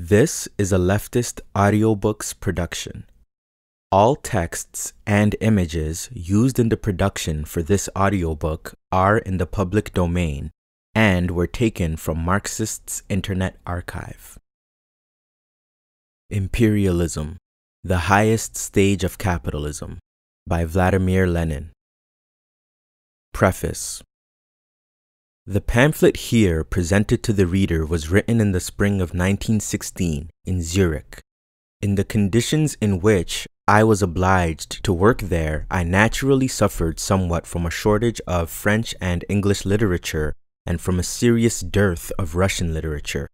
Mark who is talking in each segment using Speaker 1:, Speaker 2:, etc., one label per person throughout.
Speaker 1: This is a leftist audiobooks production. All texts and images used in the production for this audiobook are in the public domain and were taken from Marxist's Internet Archive. Imperialism: The Highest Stage of Capitalism by Vladimir Lenin. Preface. The pamphlet here presented to the reader was written in the spring of 1916 in Zurich. In the conditions in which I was obliged to work there, I naturally suffered somewhat from a shortage of French and English literature and from a serious dearth of Russian literature.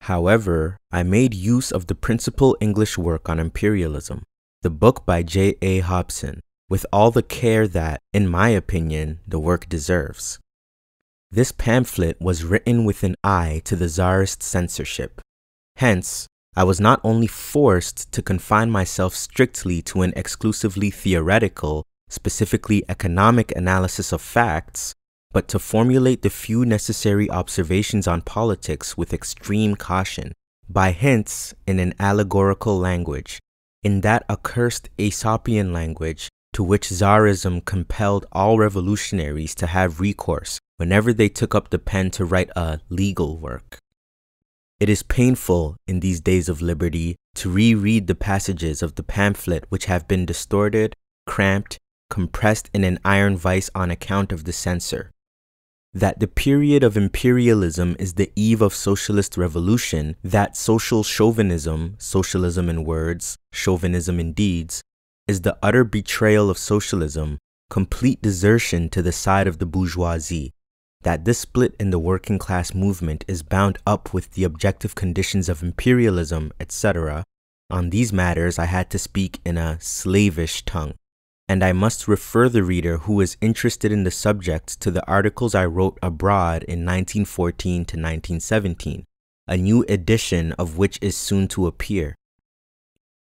Speaker 1: However, I made use of the principal English work on imperialism, the book by J.A. Hobson, with all the care that, in my opinion, the work deserves. This pamphlet was written with an eye to the Tsarist censorship. Hence, I was not only forced to confine myself strictly to an exclusively theoretical, specifically economic analysis of facts, but to formulate the few necessary observations on politics with extreme caution, by hints in an allegorical language, in that accursed Aesopian language to which Tsarism compelled all revolutionaries to have recourse whenever they took up the pen to write a legal work. It is painful in these days of liberty to reread the passages of the pamphlet which have been distorted, cramped, compressed in an iron vise on account of the censor. That the period of imperialism is the eve of socialist revolution, that social chauvinism, socialism in words, chauvinism in deeds, is the utter betrayal of socialism, complete desertion to the side of the bourgeoisie, that this split in the working class movement is bound up with the objective conditions of imperialism, etc. On these matters I had to speak in a slavish tongue, and I must refer the reader who is interested in the subject to the articles I wrote abroad in 1914 to 1917, a new edition of which is soon to appear.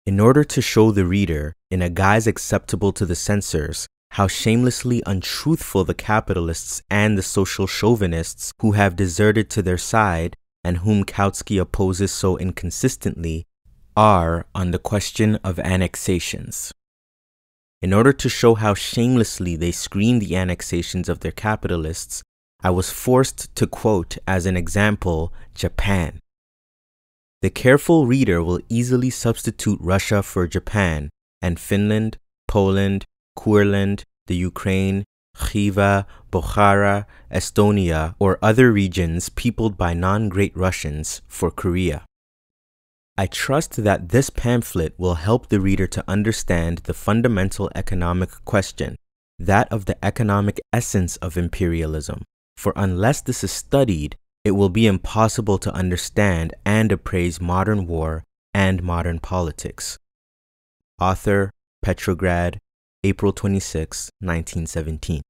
Speaker 1: In order to show the reader, in a guise acceptable to the censors, how shamelessly untruthful the capitalists and the social chauvinists who have deserted to their side, and whom Kautsky opposes so inconsistently, are on the question of annexations. In order to show how shamelessly they screen the annexations of their capitalists, I was forced to quote as an example Japan. The careful reader will easily substitute Russia for Japan, and Finland, Poland, Courland, the Ukraine, Khiva, Bukhara, Estonia, or other regions peopled by non-Great Russians for Korea. I trust that this pamphlet will help the reader to understand the fundamental economic question, that of the economic essence of imperialism, for unless this is studied, it will be impossible to understand and appraise modern war and modern politics. Author, Petrograd, April 26, 1917.